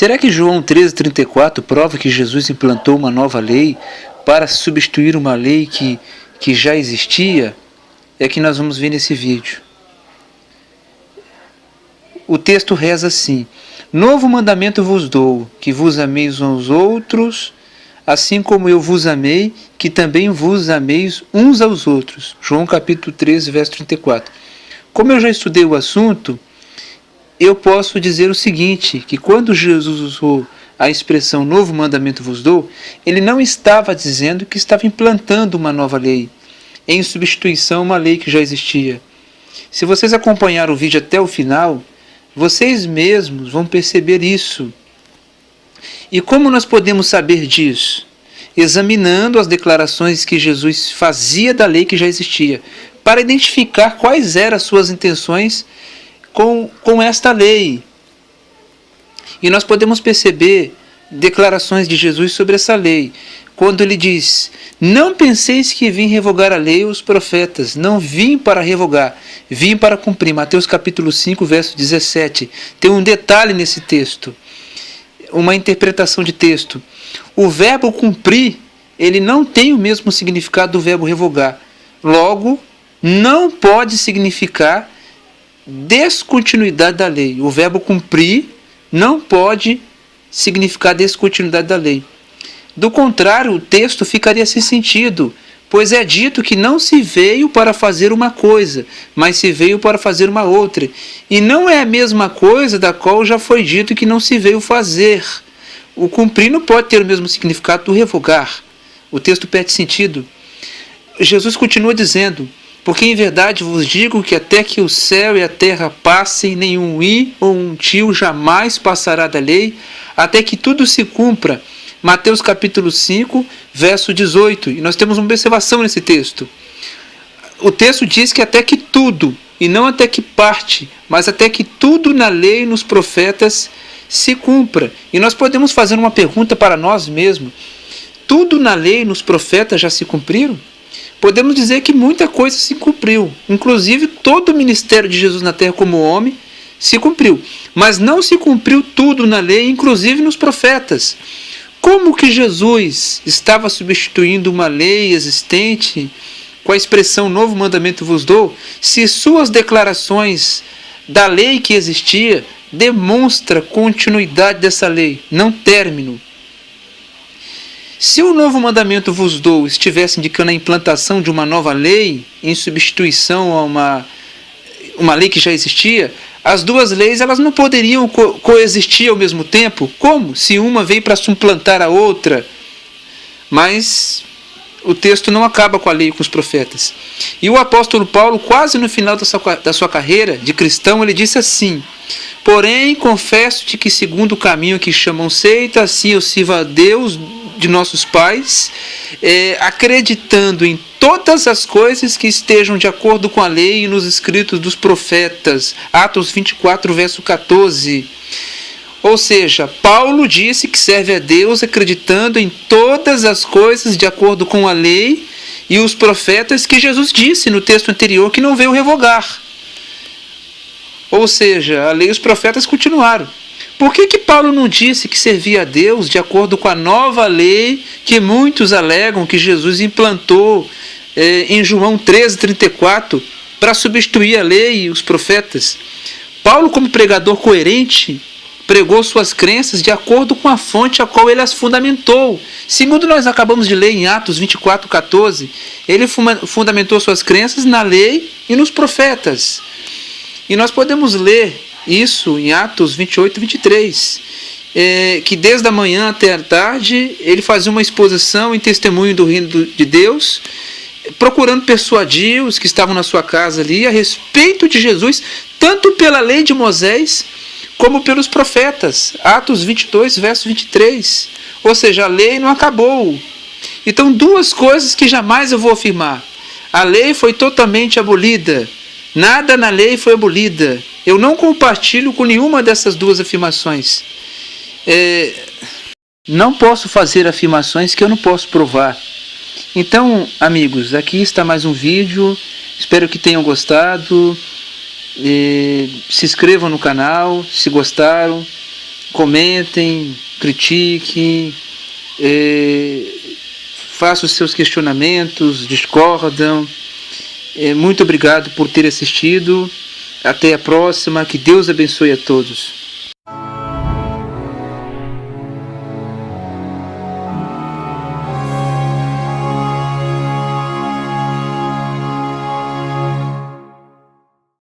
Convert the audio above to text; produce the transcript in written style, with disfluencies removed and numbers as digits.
Será que João 13,34 prova que Jesus implantou uma nova lei para substituir uma lei que já existia? É que nós vamos ver nesse vídeo. O texto reza assim: novo mandamento vos dou, que vos ameis uns aos outros, assim como eu vos amei, que também vos ameis uns aos outros. João capítulo 13, verso 34. Como eu já estudei o assunto, eu posso dizer o seguinte, que quando Jesus usou a expressão novo mandamento vos dou, ele não estava dizendo que estava implantando uma nova lei, em substituição a uma lei que já existia. Se vocês acompanharam o vídeo até o final, vocês mesmos vão perceber isso. E como nós podemos saber disso? Examinando as declarações que Jesus fazia da lei que já existia, para identificar quais eram as suas intenções com esta lei. E nós podemos perceber declarações de Jesus sobre essa lei, quando ele diz: não penseis que vim revogar a lei ou os profetas, não vim para revogar, vim para cumprir. Mateus capítulo 5, verso 17. Tem um detalhe nesse texto, uma interpretação de texto. O verbo cumprir, ele não tem o mesmo significado do verbo revogar. Logo, não pode significar descontinuidade da lei. O verbo cumprir não pode significar descontinuidade da lei. Do contrário, o texto ficaria sem sentido, pois é dito que não se veio para fazer uma coisa, mas se veio para fazer uma outra. E não é a mesma coisa da qual já foi dito que não se veio fazer. O cumprir não pode ter o mesmo significado do revogar. O texto perde sentido. Jesus continua dizendo: porque em verdade vos digo que até que o céu e a terra passem, nenhum i ou um tio jamais passará da lei, até que tudo se cumpra. Mateus capítulo 5, verso 18. E nós temos uma observação nesse texto. O texto diz que até que tudo, e não até que parte, mas até que tudo na lei e nos profetas se cumpra. E nós podemos fazer uma pergunta para nós mesmos: tudo na lei e nos profetas já se cumpriram? Podemos dizer que muita coisa se cumpriu, inclusive todo o ministério de Jesus na terra como homem se cumpriu, mas não se cumpriu tudo na lei, inclusive nos profetas. Como que Jesus estava substituindo uma lei existente com a expressão novo mandamento vos dou, se suas declarações da lei que existia demonstra continuidade dessa lei, não término? Se o novo mandamento vos dou estivesse indicando a implantação de uma nova lei em substituição a uma lei que já existia, as duas leis elas não poderiam coexistir ao mesmo tempo. Como? Se uma veio para suplantar a outra. Mas o texto não acaba com a lei e com os profetas. E o apóstolo Paulo, quase no final da sua carreira de cristão, ele disse assim: porém, confesso-te que segundo o caminho que chamam seita, assim eu sirvo a Deus de nossos pais, acreditando em todas as coisas que estejam de acordo com a lei e nos escritos dos profetas. Atos 24, verso 14. Ou seja, Paulo disse que serve a Deus acreditando em todas as coisas de acordo com a lei e os profetas, que Jesus disse no texto anterior que não veio revogar. Ou seja, a lei e os profetas continuaram. Por que Paulo não disse que servia a Deus de acordo com a nova lei que muitos alegam que Jesus implantou em João 13,34 para substituir a lei e os profetas? Paulo, como pregador coerente, pregou suas crenças de acordo com a fonte a qual ele as fundamentou. Segundo nós acabamos de ler em Atos 24, 14, ele fundamentou suas crenças na lei e nos profetas. E nós podemos ler isso em Atos 28, 23, que desde a manhã até a tarde ele fazia uma exposição em testemunho do reino de Deus, procurando persuadir os que estavam na sua casa ali a respeito de Jesus, tanto pela lei de Moisés como pelos profetas. Atos 22, verso 23. Ou seja, a lei não acabou. Então, duas coisas que jamais eu vou afirmar: a lei foi totalmente abolida, nada na lei foi abolida. Eu não compartilho com nenhuma dessas duas afirmações. Não posso fazer afirmações que eu não posso provar. Então, amigos, aqui está mais um vídeo. Espero que tenham gostado. Se inscrevam no canal se gostaram. comentem, critiquem, façam os seus questionamentos, discordam. Muito obrigado por ter assistido. Até a próxima. Que Deus abençoe a todos.